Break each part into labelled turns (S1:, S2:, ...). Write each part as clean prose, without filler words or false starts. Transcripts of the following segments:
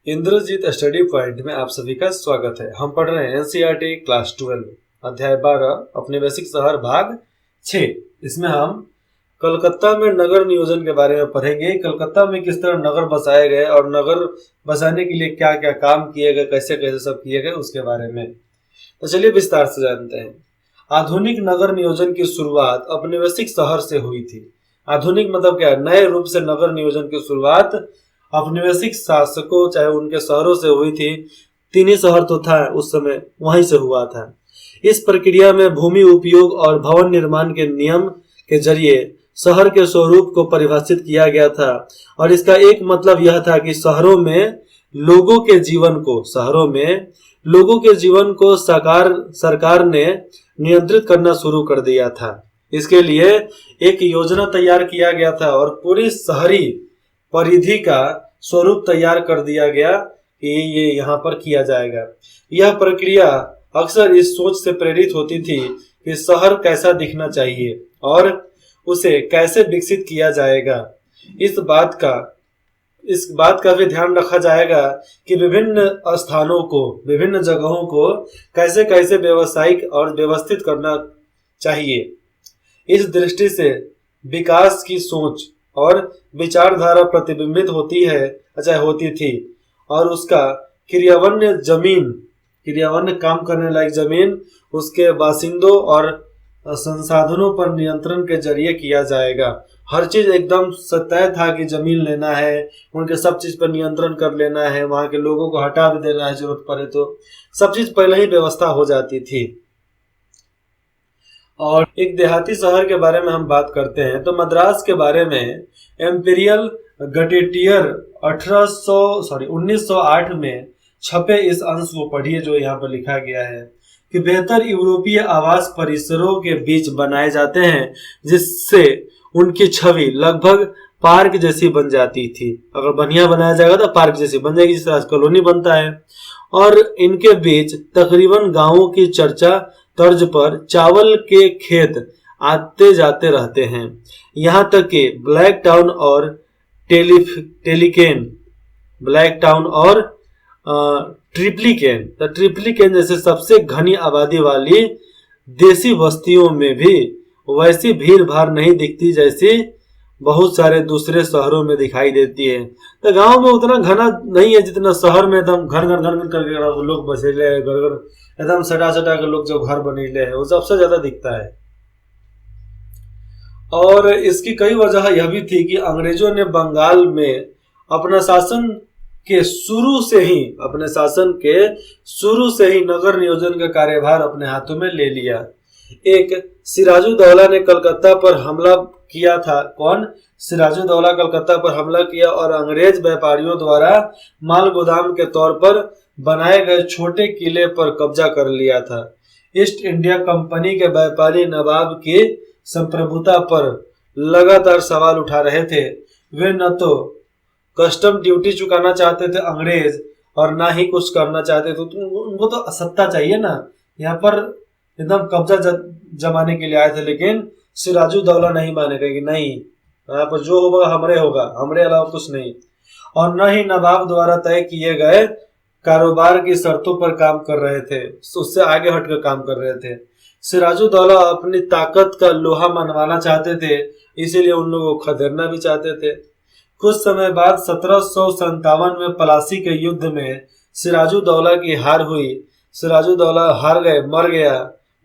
S1: Indrajit study point में आप सभी का स्वागत है। हम पढ़ रहे हैं एनसीईआरटी क्लास 12 अध्याय 12 औपनिवेशिक शहर भाग 6। इसमें हम कलकत्ता में नगर नियोजन के बारे में पढ़ेंगे। कलकत्ता में किस तरह नगर बसाए गए और नगर बसाने के लिए क्या क्या काम किए गए, कैसे कैसे सब किए गए, उसके बारे में। तो चलिए विस्तार से जानते हैं। आधुनिक नगर नियोजन की शुरुआत औपनिवेशिक शहर से हुई थी। आधुनिक मतलब क्या है? नए रूप से नगर नियोजन की शुरुआत औपनिवेशिक शासकों चाहे उनके शहरों से हुई थी। तीन ही शहर तो था उस समय, वहीं से हुआ था। इस प्रक्रिया में भूमि उपयोग और भवन निर्माण के नियम के जरिए शहर के स्वरूप को परिभाषित किया गया था और इसका एक मतलब यह था कि शहरों में लोगों के जीवन को सरकार ने नियंत्रित करना शुरू कर दिया था। इसके लिए एक योजना तैयार किया गया था और पूरी शहरी परिधि का स्वरूप तैयार कर दिया गया कि ये यहाँ पर किया जाएगा। यह प्रक्रिया अक्सर इस सोच से प्रेरित होती थी कि शहर कैसा दिखना चाहिए और उसे कैसे विकसित किया जाएगा। इस बात का भी ध्यान रखा जाएगा कि विभिन्न स्थानों को, विभिन्न जगहों को कैसे कैसे व्यावसायिक और व्यवस्थित करना चाहिए। इस दृष्टि से विकास की सोच और विचारधारा प्रतिबिंबित होती थी और उसका क्रियान्वयन काम करने लायक जमीन, उसके बासिंदों और संसाधनों पर नियंत्रण के जरिए किया जाएगा। हर चीज एकदम तय था कि जमीन लेना है, उनके सब चीज पर नियंत्रण कर लेना है, वहां के लोगों को हटा भी देना है जरूरत पड़े तो। सब चीज पहले ही व्यवस्था हो जाती थी। और एक देहाती शहर के बारे में हम बात करते हैं तो मद्रास के बारे में एम्पीरियल गजेटियर 1908 में छपे इस अंश को पढ़िए जो यहाँ पर लिखा गया है कि बेहतर यूरोपीय आवास परिसरों के बीच बनाए जाते हैं जिससे उनकी छवि लगभग पार्क जैसी बन जाती थी। अगर बढ़िया बनाया जाएगा तो पार्क जैसी बन जाएगी, जिस तरह कॉलोनी बनता है। और इनके बीच तकरीबन गांवों की चर्चा तर्ज पर चावल के खेत आते जाते रहते हैं। यहाँ तक कि ब्लैक टाउन और ट्रिप्लिकेन जैसे सबसे घनी आबादी वाली देसी बस्तियों में भी वैसी भीड़ भाड़ नहीं दिखती जैसी बहुत सारे दूसरे शहरों में दिखाई देती है। तो गांव में उतना घना नहीं है जितना शहर में एकदम घर करके लोग बसेले है, घर एकदम सटा के लोग जो घर बनेले है वो सबसे ज्यादा दिखता है। और इसकी कई वजह यह भी थी कि अंग्रेजों ने बंगाल में अपने शासन के शुरू से ही नगर नियोजन का कार्यभार अपने हाथों में ले लिया। एक सिराजुद्दौला ने कलकत्ता पर हमला किया था। कौन? सिराजुद्दौला कलकत्ता पर हमला किया और अंग्रेज व्यापारियों द्वारा माल गोदाम के तौर पर बनाए गए छोटे किले पर कब्जा कर लिया था। ईस्ट इंडिया कंपनी के व्यापारी नवाब की संप्रभुता पर लगातार सवाल उठा रहे थे। वे न तो कस्टम ड्यूटी चुकाना चाहते थे अंग्रेज और ना ही कुछ करना चाहते थे। उनको तो सत्ता चाहिए ना, यहाँ पर एकदम कब्जा जमाने के लिए आए थे। लेकिन सिराजुद्दौला नहीं मानेगा कि नहीं, यहाँ पर जो होगा हमरे अलावा कुछ नहीं। और न ही नवाब द्वारा तय किए गए कारोबार की शर्तों पर काम कर रहे थे, उससे आगे हटकर काम कर रहे थे। सिराजुद्दौला अपनी ताकत का लोहा मनवाना चाहते थे, इसीलिए उन लोगों को खदेड़ना भी चाहते थे। कुछ समय बाद 1757 में प्लासी के युद्ध में सिराजुद्दौला की हार हुई। सिराजुद्दौला हार गए,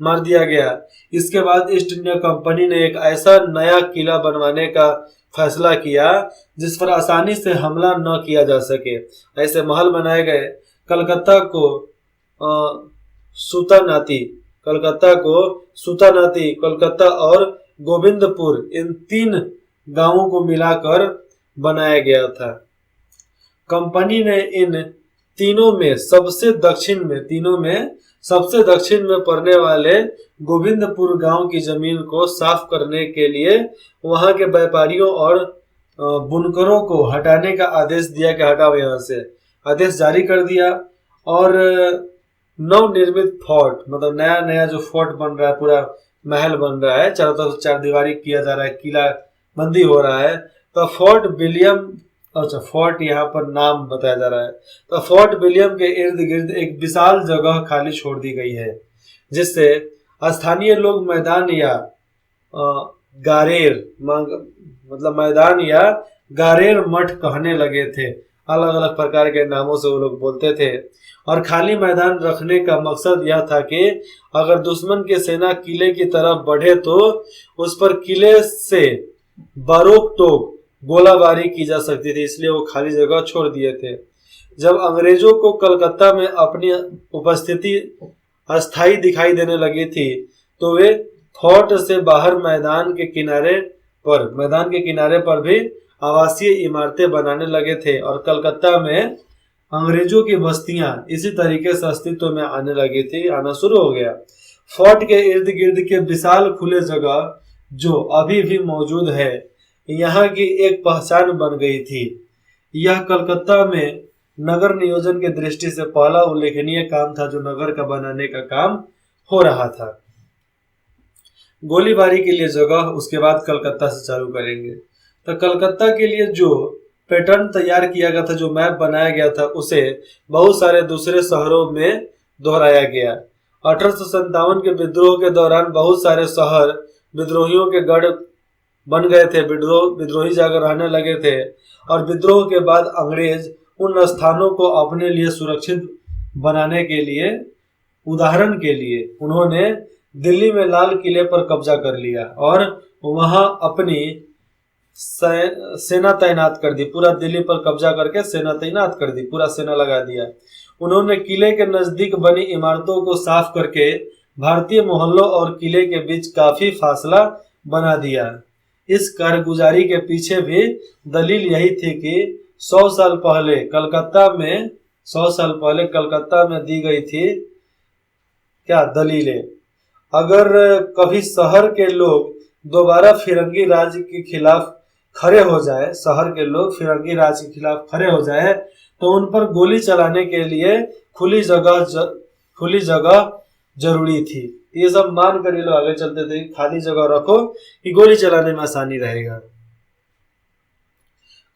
S1: मार दिया गया। इसके बाद ईस्ट इंडिया कंपनी ने एक ऐसा नया किला बनवाने का फैसला किया जिस पर आसानी से हमला न किया जा सके। ऐसे महल बनाए गए। कलकत्ता को सूतानाती, कलकत्ता और गोविंदपुर, इन 3 गांवों को मिलाकर बनाया गया था। कंपनी ने इन तीनों में सबसे दक्षिण में पड़ने वाले गोविंदपुर गांव की जमीन को साफ करने के लिए वहां के व्यापारियों और बुनकरों को हटाने का आदेश दिया कि हटाओ यहाँ से, आदेश जारी कर दिया। और नवनिर्मित फोर्ट, मतलब नया जो फोर्ट बन रहा है, पूरा महल बन रहा है, चारों तरफ 4 दीवारी किया जा रहा है, किला बंदी हो रहा है, तो फोर्ट विलियम अच्छा, फोर्ट यहाँ पर नाम बताया जा रहा है। तो फोर्ट विलियम के इर्द गिर्द एक विशाल जगह खाली छोड़ दी गई है, जिससे स्थानीय लोग मैदान या अ, गारेर मतलब मैदान या गारेर मठ कहने लगे थे। अलग अलग प्रकार के नामों से वो लोग बोलते थे। और खाली मैदान रखने का मकसद यह था कि अगर दुश्मन की सेना किले की तरफ बढ़े तो उस पर किले से बारोक टोक गोलाबारी की जा सकती थी, इसलिए वो खाली जगह छोड़ दिए थे। जब अंग्रेजों को कलकत्ता में अपनी उपस्थिति अस्थायी दिखाई देने लगी थी, तो वे फोर्ट से बाहर मैदान के किनारे पर भी आवासीय इमारतें बनाने लगे थे और कलकत्ता में अंग्रेजों की बस्तियां इसी तरीके से अस्तित्व में आना शुरू हो गया। फोर्ट के इर्द गिर्द के विशाल खुले जगह जो अभी भी मौजूद है, यहाँ की एक पहचान बन गई थी। यह कलकत्ता में नगर नियोजन की दृष्टि से पहला उल्लेखनीय काम था जो नगर का बनाने का काम हो रहा था। गोलीबारी के लिए जगह उसके बाद कलकत्ता से चालू करेंगे। तो कलकत्ता के लिए जो पैटर्न तैयार किया गया था, जो मैप बनाया गया था, उसे बहुत सारे दूसरे शहरों में दोहराया गया। 1857 के विद्रोह के दौरान बहुत सारे शहर विद्रोहियों के गढ़ बन गए थे। विद्रोही जाकर रहने लगे थे और विद्रोह के बाद अंग्रेज उन स्थानों को अपने लिए सुरक्षित बनाने के लिए, उदाहरण के लिए, उन्होंने दिल्ली में लाल किले पर कब्जा कर लिया और वहां अपनी सेना तैनात कर दी। पूरा दिल्ली पर कब्जा करके सेना तैनात कर दी, पूरा सेना लगा दिया। उन्होंने किले के नजदीक बनी इमारतों को साफ करके भारतीय मोहल्लों और किले के बीच काफी फासला बना दिया। इस कारगुजारी के पीछे भी दलील यही थी कि 100 साल पहले कलकत्ता में दी गई थी क्या दलीलें। अगर कभी शहर के लोग दोबारा फिरंगी राज के खिलाफ खड़े हो जाए, तो उन पर गोली चलाने के लिए खुली जगह जरूरी थी। ये सब मान कर ये लोग आगे चलते थे, खाली जगह रखो कि गोली चलाने में आसानी रहेगा।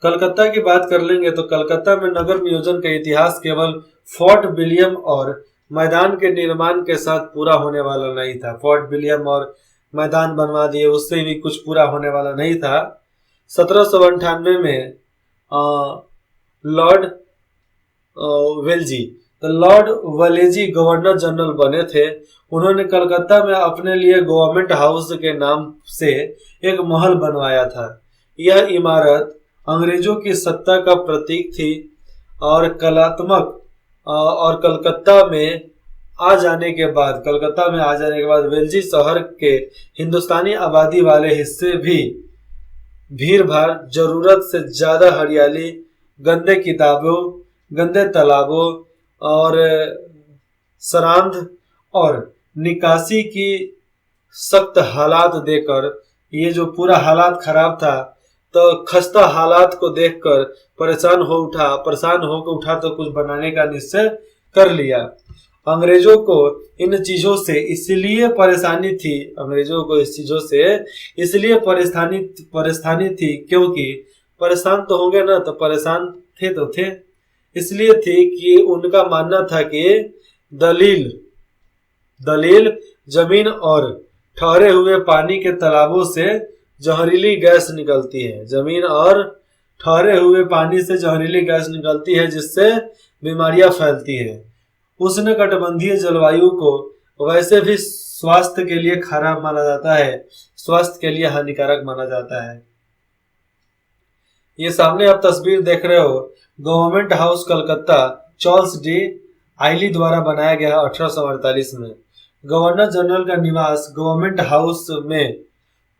S1: कलकत्ता की बात कर लेंगे तो कलकत्ता में नगर नियोजन का इतिहास केवल फोर्ट विलियम और मैदान के निर्माण के साथ पूरा होने वाला नहीं था। फोर्ट विलियम और मैदान बनवा दिए, उससे भी कुछ पूरा होने वाला नहीं था। 1798 में लॉर्ड वेलेजी गवर्नर जनरल बने थे। उन्होंने कलकत्ता में अपने लिए गवर्नमेंट हाउस के नाम से एक महल बनवाया था। यह इमारत अंग्रेजों की सत्ता का प्रतीक थी और कलकत्ता में आ जाने के बाद वेल्जी शहर के हिंदुस्तानी आबादी वाले हिस्से भी भीड़ भाड़, जरूरत से ज्यादा हरियाली, गंदे तालाबों और सरांध और निकासी की सख्त हालात देकर, ये जो पूरा हालात खराब था, तो खस्ता हालात को देखकर परेशान होकर उठा तो कुछ बनाने का निश्चय कर लिया। अंग्रेजों को इन चीजों से इसलिए परेशानी थी क्योंकि परेशान तो होंगे ना, तो परेशान थे इसलिए थी कि उनका मानना था कि दलील जमीन और ठहरे हुए पानी के तालाबों से जहरीली गैस निकलती है। जमीन और ठहरे हुए पानी से जहरीली गैस निकलती है, जिससे बीमारियां फैलती है। उष्णकटिबंधीय जलवायु को वैसे भी स्वास्थ्य के लिए खराब माना जाता है, स्वास्थ्य के लिए हानिकारक माना जाता है। ये सामने आप तस्वीर देख रहे हो, government house Calcutta Charles de आइली द्वारा बनाया गया 1848 में। गवर्नर जनरल का निवास गवर्नमेंट हाउस में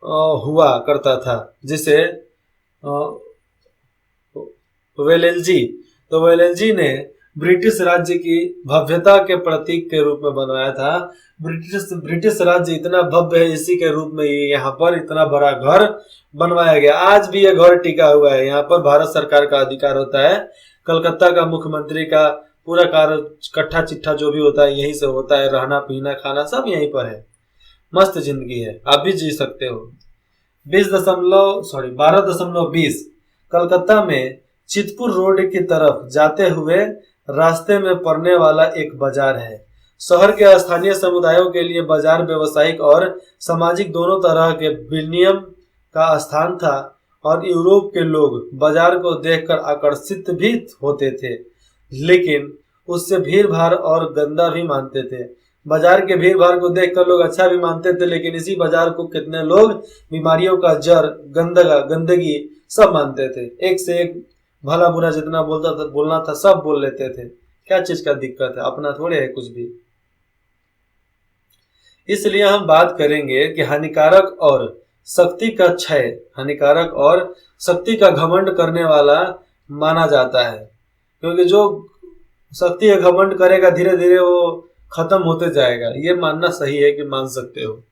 S1: हुआ करता था, जिसे वेलेजी ने ब्रिटिश राज्य की भव्यता के प्रतीक के रूप में बनवाया था। ब्रिटिश राज्य इतना भव्य है, इसी के रूप में यहाँ पर इतना बड़ा घर बनवाया गया। आज भी यह घर टिका हुआ है। यहाँ पर भारत सरकार का अधिकार होता है। कलकत्ता का मुख्यमंत्री का पूरा कार्य कट्ठा चिट्ठा जो भी होता है यहीं से होता है। रहना पीना खाना सब यहीं पर है। मस्त जिंदगी है, आप भी जी सकते हो। 12.20 कलकत्ता में चितपुर रोड की तरफ जाते हुए रास्ते में पड़ने वाला एक बाजार है। शहर के स्थानीय समुदायों के लिए बाजार व्यवसायिक और सामाजिक दोनों तरह के विनिमय का स्थान था और यूरोप के लोग बाजार को देखकर आकर्षित भी होते थे, लेकिन उससे भीड़ भाड़ और गंदा भी मानते थे। बाजार के भीड़ भाड़ को देखकर लोग अच्छा भी मानते थे, लेकिन इसी बाजार को कितने लोग बीमारियों का जड़, गंदगी सब मानते थे। एक से एक भला बुरा जितना बोलना था सब बोल लेते थे। क्या चीज का दिक्कत है, अपना थोड़े है कुछ भी। इसलिए हम बात करेंगे कि हानिकारक और शक्ति का क्षय, हानिकारक और शक्ति का घमंड करने वाला माना जाता है, क्योंकि जो शक्ति का घमंड करेगा धीरे धीरे वो खत्म होते जाएगा। ये मानना सही है कि मान सकते हो।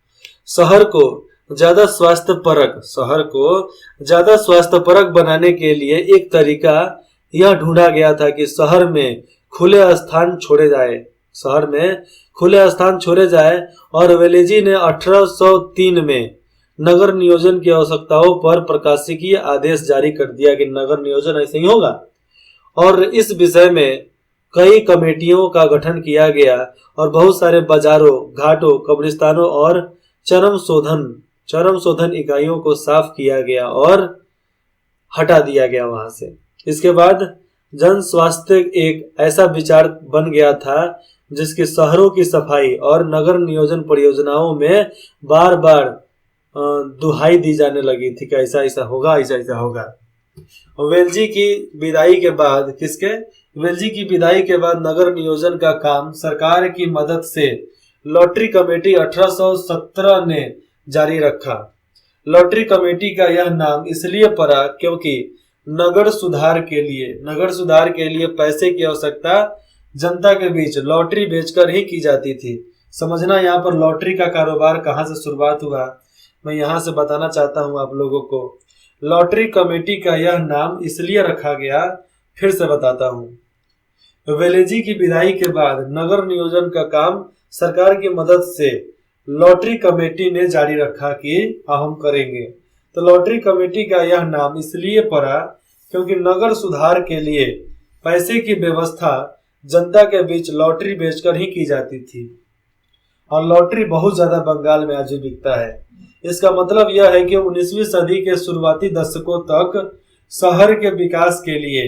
S1: शहर को ज्यादा स्वास्थ्य परक बनाने के लिए एक तरीका यह ढूंढा गया था कि शहर में खुले स्थान छोड़े जाए और वेलेजी ने 1803 में नगर नियोजन की आवश्यकताओं पर प्रकाशिकीय आदेश जारी कर दिया कि नगर नियोजन ऐसे ही होगा। और इस विषय में कई कमेटियों का गठन किया गया और बहुत सारे बाजारों, घाटों, कब्रिस्तानों और चरम शोधन इकाइयों को साफ किया गया और हटा दिया गया वहां से। इसके बाद जन स्वास्थ्य एक ऐसा विचार बन गया था जिसके शहरों की सफाई और नगर नियोजन परियोजनाओं में बार बार दुहाई दी जाने लगी थी कि ऐसा ऐसा होगा, ऐसा ऐसा होगा। वेल्जी की विदाई के बाद नगर नियोजन का काम सरकार की मदद से लॉटरी कमेटी 1817 ने जारी रखा। लॉटरी कमेटी का यह नाम इसलिए पड़ा क्योंकि नगर सुधार के लिए पैसे की आवश्यकता जनता के बीच लॉटरी बेचकर ही की जाती थी। समझना यहाँ पर लॉटरी का कारोबार कहाँ से शुरुआत हुआ, मैं यहाँ से बताना चाहता हूँ आप लोगों को। लॉटरी कमेटी का यह नाम इसलिए रखा गया, फिर से बताता हूँ। वेलेजी की विदाई के बाद नगर नियोजन का काम सरकार की मदद से लॉटरी कमेटी ने जारी रखा कि हम करेंगे। तो लॉटरी कमेटी का यह नाम इसलिए पड़ा क्योंकि नगर सुधार के लिए पैसे की व्यवस्था जनता के बीच लॉटरी बेचकर ही की जाती थी। और लॉटरी बहुत ज्यादा बंगाल में आज भी बिकता है। इसका मतलब यह है कि 19वीं सदी के शुरुआती दशकों तक शहर के विकास के लिए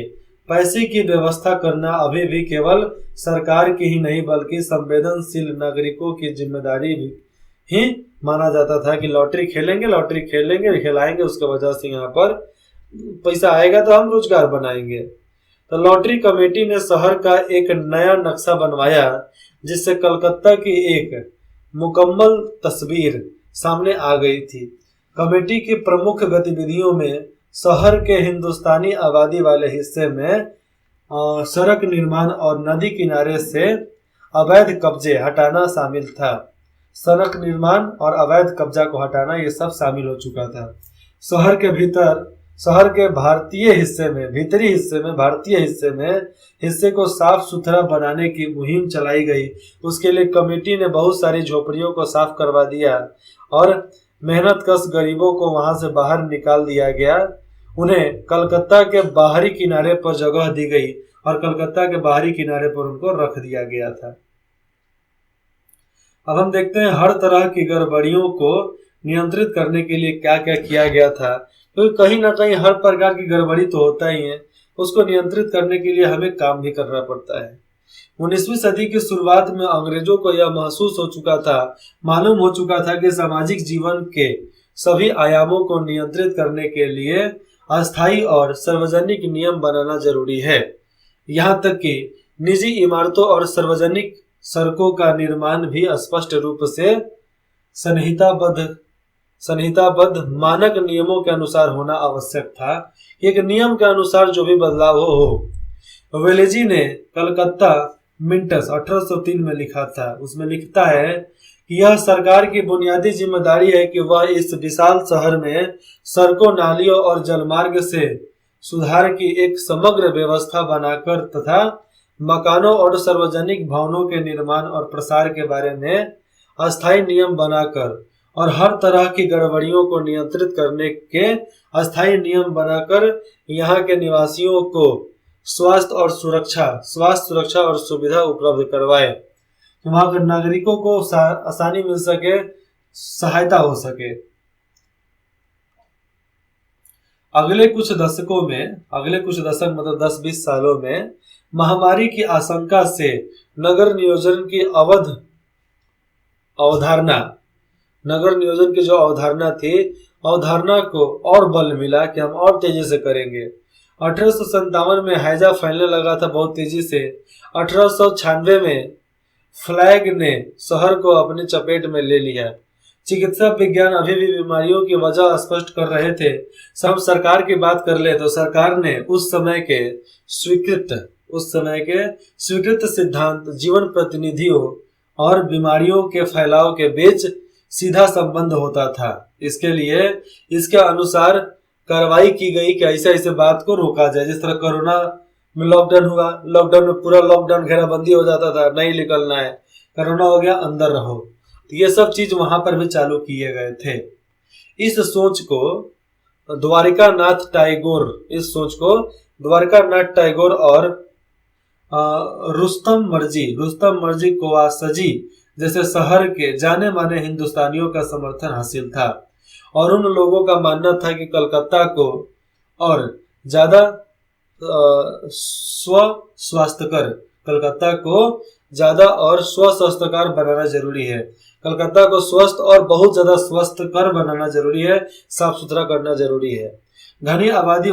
S1: पैसे की व्यवस्था करना अभी भी केवल सरकार की ही नहीं बल्कि संवेदनशील नागरिकों की जिम्मेदारी ही माना जाता था कि लॉटरी खेलेंगे खिलाएंगे, उसके वजह से यहाँ पर पैसा आएगा तो हम रोजगार बनाएंगे। तो लॉटरी कमेटी ने शहर का एक नया नक्शा बनवाया जिससे कलकत्ता की एक मुकम्मल तस्वीर सामने आ गई थी। कमेटी की प्रमुख गतिविधियों में शहर के हिंदुस्तानी आबादी वाले हिस्से में सड़क निर्माण और नदी किनारे से अवैध कब्जे हटाना शामिल था। सड़क निर्माण और अवैध कब्जा को हटाना ये सब शामिल हो चुका था। शहर के भीतरी हिस्से में हिस्से को साफ सुथरा बनाने की मुहिम चलाई गई। उसके लिए कमेटी ने बहुत सारी झोपड़ियों को साफ करवा दिया और मेहनतकश गरीबों को वहां से बाहर निकाल दिया गया। उन्हें कलकत्ता के बाहरी किनारे पर जगह दी गई और कलकत्ता के बाहरी किनारे पर उनको रख दिया गया था। अब हम देखते हैं हर तरह की गड़बड़ियों को नियंत्रित करने के लिए क्या क्या किया गया था। तो कहीं ना कहीं हर प्रकार की गड़बड़ी तो होता ही है, उसको नियंत्रित करने के लिए हमें काम भी करना पड़ता है। 19वीं सदी की शुरुआत में अंग्रेजों को यह मालूम हो चुका था कि सामाजिक जीवन के सभी आयामों को नियंत्रित करने के लिए अस्थायी और सार्वजनिक नियम बनाना जरूरी है। यहाँ तक कि निजी इमारतों और सार्वजनिक सड़कों का निर्माण भी स्पष्ट रूप से संहिताबद्ध मानक नियमों के अनुसार होना आवश्यक था। एक नियम के अनुसार जो भी बदलाव हो। वेलेजी ने कलकत्ता मिंटस 1803 में लिखा था। उसमें लिखता है कि यह सरकार की बुनियादी जिम्मेदारी है कि वह इस विशाल शहर में सड़कों, नालियों और जलमार्ग से सुधार की एक समग्र व्यवस्था बनाकर तथा मकानों और सार्वजनिक भवनों के निर्माण और प्रसार के बारे में अस्थायी नियम बनाकर और हर तरह की गड़बड़ियों को नियंत्रित करने के अस्थायी नियम बनाकर यहाँ के निवासियों को स्वास्थ्य सुरक्षा और सुविधा उपलब्ध करवाए, कि वहां के नागरिकों को आसानी मिल सके, सहायता हो सके। अगले कुछ दशक मतलब 10-20 सालों में महामारी की आशंका से नगर नियोजन की नगर नियोजन की जो अवधारणा को और बल मिला कि हम और तेजी से करेंगे। 1857 में हैजा फैलने लगा था बहुत तेजी से। 1896 में फ्लैग ने शहर को अपनी चपेट में ले लिया। चिकित्सा विज्ञान अभी भी बीमारियों की वजह स्पष्ट कर रहे थे। सब सरकार की बात कर ले तो सरकार ने उस समय के स्वीकृत सिद्धांत जीवन प्रतिनिधियों और बीमारियों के फैलाव के बीच सीधा संबंध होता था। इसके अनुसार कार्रवाई की गई कि ऐसे बात को रोका जाए। जिस तरह कोरोना में लॉकडाउन हुआ, लॉकडाउन में पूरा लॉकडाउन घेराबंदी हो जाता था, नहीं निकलना है, कोरोना हो गया अंदर रहो, तो ये सब चीज वहां पर भी चालू किए गए थे। इस सोच को द्वारिकानाथ टैगोर और रुस्तम मर्जी कोवासजी जैसे शहर के जाने माने हिंदुस्तानियों का समर्थन हासिल था, और उन लोगों का मानना था कि कलकत्ता को और ज्यादा स्वास्थ्यकर बनाना जरूरी है। कलकत्ता को स्वस्थ और बहुत ज्यादा स्वस्थकर बनाना जरूरी है, साफ सुथरा करना जरूरी है। घनी आबादी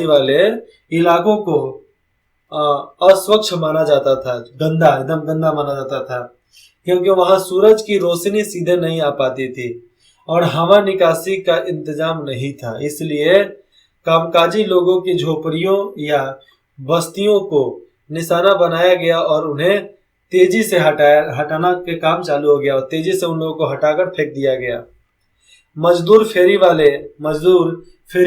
S1: वाले इलाकों को अस्वच्छ माना जाता था, एकदम गंदा माना जाता था, क्योंकि वहां सूरज की रोशनी सीधे नहीं आ पाती थी और हवा निकासी का इंतजाम नहीं था। इसलिए कामकाजी लोगों की झोपड़ियों या बस्तियों को निशाना बनाया गया और उन्हें तेजी से हटाना के काम चालू हो गया और तेजी से उन लोगों को हटाकर फेंक दिया गया। मजदूर फेरी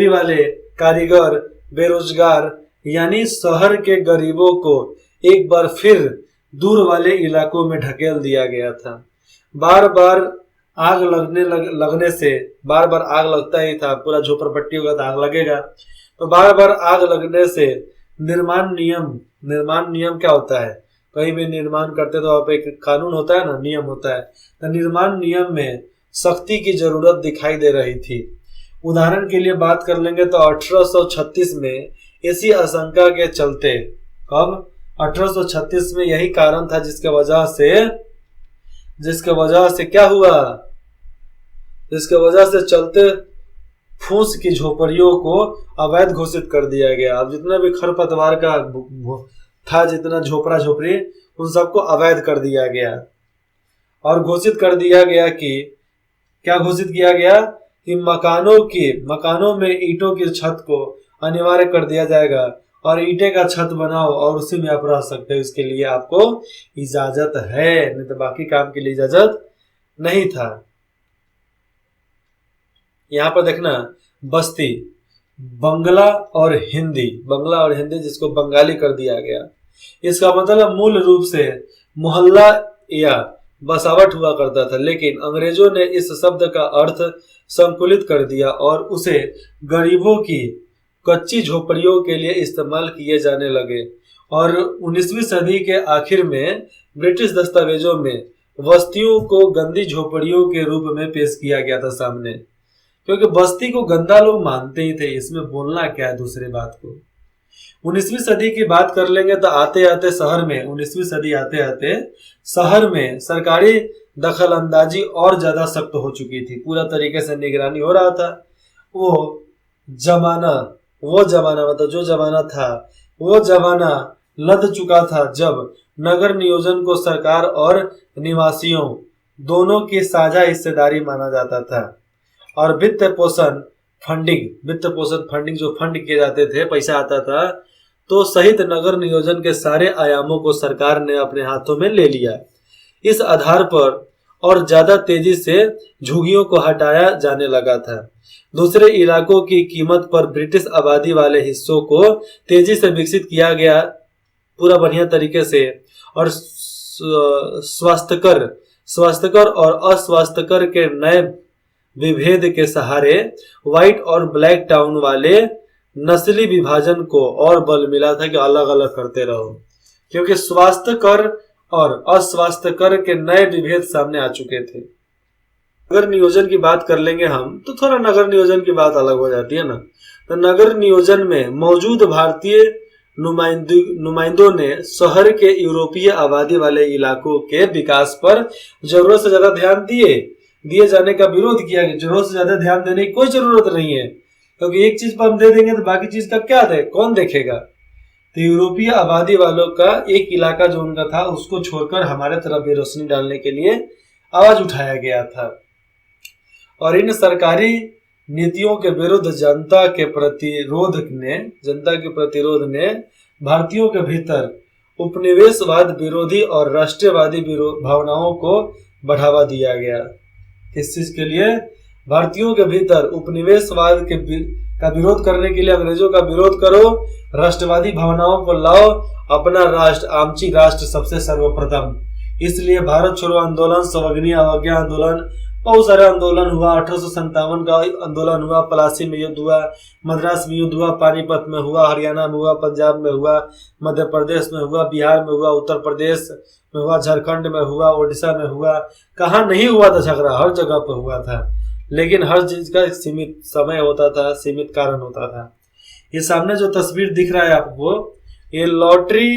S1: वाले कारीगर, बेरोजगार यानी शहर के गरीबों को एक बार फिर दूर वाले इलाकों में ढकेल दिया गया था। बार बार आग लगता ही था, पूरा झोपड़पट्टी होगा तो आग लगेगा, तो बार बार आग लगने से निर्माण नियम क्या होता है, कहीं भी निर्माण करते तो वहाँ पे एक कानून होता है ना, नियम होता है, तो निर्माण नियम में सख्ती की जरूरत दिखाई दे रही थी। उदाहरण के लिए बात कर लेंगे तो 1836 में इसी आशंका के चलते 1836 में यही कारण था जिसके वजह से चलते फूस की झोपड़ियों को अवैध घोषित कर दिया गया। अब जितना भी खरपतवार का था, जितना झोपड़ा झोपड़ी, उन सबको अवैध कर दिया गया और घोषित कर दिया गया कि क्या घोषित किया गया कि मकानों में ईंटों की छत को अनिवार्य कर दिया जाएगा और ईंटे का छत बनाओ और उसी में आप रह सकते हो, इसके लिए आपको इजाजत है, नहीं तो बाकी काम के लिए इजाजत नहीं था। यहाँ पर देखना, बस्ती बंगला और हिंदी जिसको बंगाली कर दिया गया, इसका मतलब मूल रूप से मोहल्ला या बसावट हुआ करता था, लेकिन अंग्रेजों ने इस शब्द का अर्थ संकुलित कर दिया और उसे गरीबों की कच्ची झोपड़ियों के लिए इस्तेमाल किए जाने लगे। और 19वीं सदी के आखिर में ब्रिटिश दस्तावेजों में बस्तियों को गंदी झोपड़ियों के रूप में पेश किया गया था सामने, क्योंकि बस्ती को गंदा लोग मानते ही थे, इसमें बोलना क्या है दूसरी बात को। 19वीं सदी की बात कर लेंगे तो आते आते शहर में सरकारी दखल अंदाजी और ज्यादा सख्त हो चुकी थी, पूरा तरीके से निगरानी हो रहा था। वो जमाना लद चुका था जब नगर नियोजन को सरकार और निवासियों दोनों की साझा हिस्सेदारी माना जाता था और वित्त पोषण फंडिंग जो फंड किए जाते थे, पैसा आता था, तो सहित नगर नियोजन के सारे आयामों को सरकार ने अपने हाथों में ले लिया। इस आधार पर और ज्यादा तेजी से झुग्गियों को हटाया जाने लगा था। दूसरे इलाकों की कीमत पर ब्रिटिश आबादी वाले हिस्सों को तेजी से विकसित किया गया पूरा बढ़िया तरीके से और स्वास्थ्यकर स्वास्थ्यकर और अस्वास्थ्यकर के नए विभेद के सहारे व्हाइट और ब्लैक टाउन वाले नस्ली विभाजन को और बल मिला था कि अलग अलग करते रहो, क्योंकि स्वास्थ्य कर और अस्वास्थ्य कर के नए विभेद सामने आ चुके थे। नगर नियोजन की बात कर लेंगे हम तो थोड़ा नगर नियोजन की बात अलग हो जाती है ना। तो नगर नियोजन में मौजूद भारतीय नुमाइंदों ने शहर के यूरोपीय आबादी वाले इलाकों के विकास पर जरूरत से ज्यादा ध्यान दिए जाने का विरोध किया कि जरूरत से ज्यादा ध्यान देने की कोई जरूरत नहीं है, क्योंकि एक चीज पर हम दे देंगे तो बाकी चीज का क्या दे, कौन देखेगा। तो यूरोपीय आबादी वालों का एक इलाका जो उनका था उसको छोड़कर हमारे तरफ भी रोशनी डालने के लिए आवाज उठाया गया था। और इन सरकारी नीतियों के विरुद्ध जनता के प्रतिरोध ने भारतीयों के भीतर उपनिवेशवाद विरोधी और राष्ट्रवादी भावनाओं को बढ़ावा दिया गया। इस चीज के लिए भारतीयों के भीतर उपनिवेशवाद का विरोध करने के लिए अंग्रेजों का विरोध करो, राष्ट्रवादी भावनाओं को लाओ, अपना राष्ट्र आमची राष्ट्र सबसे सर्वप्रथम। इसलिए भारत छोड़ो आंदोलन, सवगनी अवज्ञा आंदोलन, बहुत सारे आंदोलन हुआ। 1857 का आंदोलन हुआ, पलासी में युद्ध हुआ, मद्रास में युद्ध हुआ, पानीपत में हुआ, हरियाणा में हुआ, पंजाब में हुआ, मध्य प्रदेश में हुआ, बिहार में हुआ, उत्तर प्रदेश में हुआ, झारखंड में हुआ, उड़ीसा में हुआ। कहाँ नहीं हुआ था झगड़ा, हर जगह पर हुआ था, लेकिन हर चीज का सीमित समय होता था, सीमित कारण होता था। ये सामने जो तस्वीर दिख रहा है आपको, ये लॉटरी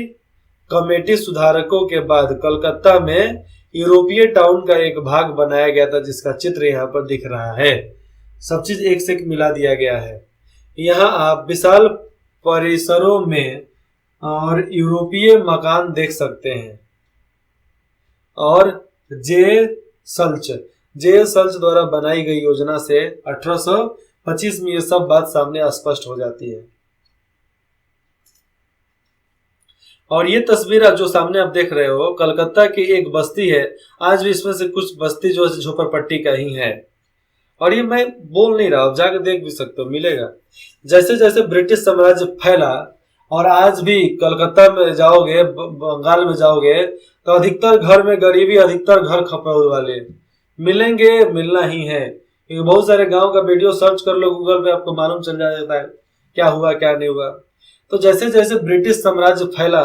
S1: कमेटी सुधारकों के बाद कलकत्ता में यूरोपीय टाउन का एक भाग बनाया गया था, जिसका चित्र यहाँ पर दिख रहा है। सब चीज एक से एक मिला दिया गया है। यहाँ आप विशाल परिसरों में और यूरोपीय मकान देख सकते हैं। और जे सल्च द्वारा बनाई गई योजना से 1825 में ये सब बात सामने स्पष्ट हो जाती है। और ये तस्वीर जो सामने आप देख रहे हो, कलकत्ता की एक बस्ती है। आज भी इसमें से कुछ बस्ती जो है झोपड़पट्टी का ही है। और ये मैं बोल नहीं रहा, आप जाकर देख भी सकते हो, मिलेगा। जैसे जैसे ब्रिटिश साम्राज्य फैला और आज भी कलकत्ता में जाओगे, बंगाल में जाओगे तो अधिकतर घर में गरीबी, अधिकतर घर खपड़ौल वाले मिलेंगे, मिलना ही है। क्योंकि बहुत सारे गांव का वीडियो सर्च कर लो गूगल पे, आपको मालूम चल जाता है क्या हुआ क्या नहीं हुआ। तो जैसे जैसे ब्रिटिश साम्राज्य फैला,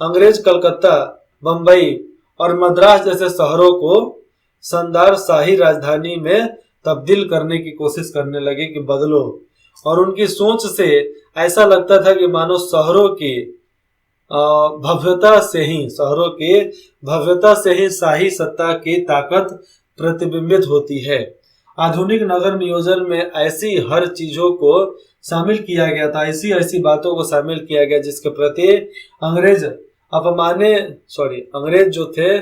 S1: अंग्रेज कलकत्ता, बंबई और मद्रास जैसे शहरों को शानदार शाही राजधानी में तब्दील करने की कोशिश करने लगे कि बदलो। और उनकी सोच से ऐसा लगता था कि मानो शहरों की भव्यता से ही शाही सत्ता की ताकत प्रतिबिंबित होती है। आधुनिक नगर नियोजन में ऐसी हर चीजों को शामिल किया गया था, ऐसी बातों को शामिल किया गया जिसके प्रति अंग्रेज जो थे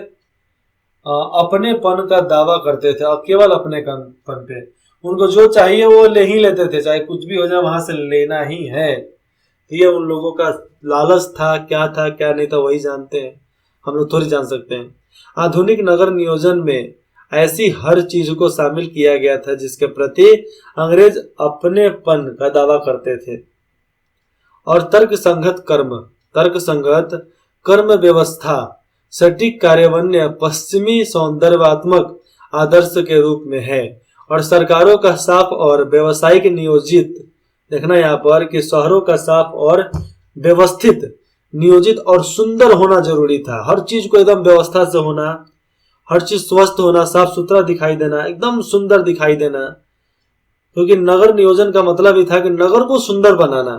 S1: अपनेपन का दावा करते थे, और केवल अपनेपन पे उनको जो चाहिए वो ले ही लेते थे, चाहे कुछ भी हो जाए वहां से लेना ही है। तो ये उन लोगों का लालच था, क्या नहीं था वही जानते हैं, हम लोग थोड़ी जान सकते हैं। आधुनिक नगर नियोजन में ऐसी हर चीज को शामिल किया गया था जिसके प्रति अंग्रेज अपनेपन का दावा करते थे। और तर्कसंगत कर्म व्यवस्था सटीक कार्यान्वयन पश्चिमी सौंदर्यात्मक आदर्श के रूप में है। और सरकारों का साफ और व्यवसायिक नियोजित, देखना यहाँ पर कि शहरों का साफ और व्यवस्थित, नियोजित और सुंदर होना जरूरी था। हर चीज को एकदम व्यवस्था से होना, हर चीज स्वस्थ होना, साफ सुथरा दिखाई देना, एकदम सुंदर दिखाई देना, क्योंकि नगर नियोजन का मतलब ही था कि नगर को सुंदर बनाना।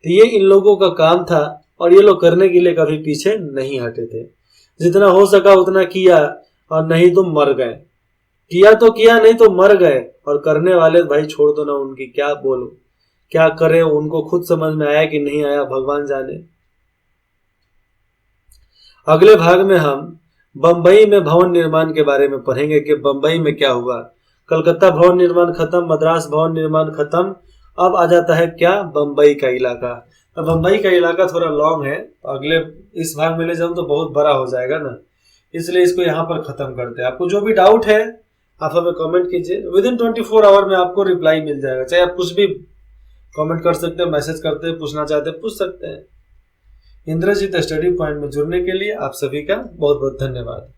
S1: तो ये इन लोगों का काम था और ये लोग करने के लिए कभी पीछे नहीं हटे थे। जितना हो सका उतना किया, और नहीं तो मर गए। किया तो किया, नहीं तो मर गए। और करने वाले भाई छोड़ दो ना, उनकी क्या बोलो, क्या करे, उनको खुद समझ में आया कि नहीं आया, भगवान जाने। अगले भाग में हम बंबई में भवन निर्माण के बारे में पढ़ेंगे कि बंबई में क्या हुआ। कलकत्ता भवन निर्माण खत्म, मद्रास भवन निर्माण खत्म, अब आ जाता है क्या, बंबई का इलाका। तो बंबई का इलाका थोड़ा लॉन्ग है, अगले इस भाग में ले जाऊं तो बहुत बड़ा हो जाएगा ना, इसलिए इसको यहाँ पर खत्म करते हैं। आपको जो भी डाउट है आप हमें कमेंट कीजिए, विदिन 24 आवर में आपको रिप्लाई मिल जाएगा। चाहे आप कुछ भी कमेंट कर सकते हैं, मैसेज करते हैं, पूछना चाहते हैं पूछ सकते हैं। इंद्रजीत स्टडी पॉइंट में जुड़ने के लिए आप सभी का बहुत बहुत धन्यवाद।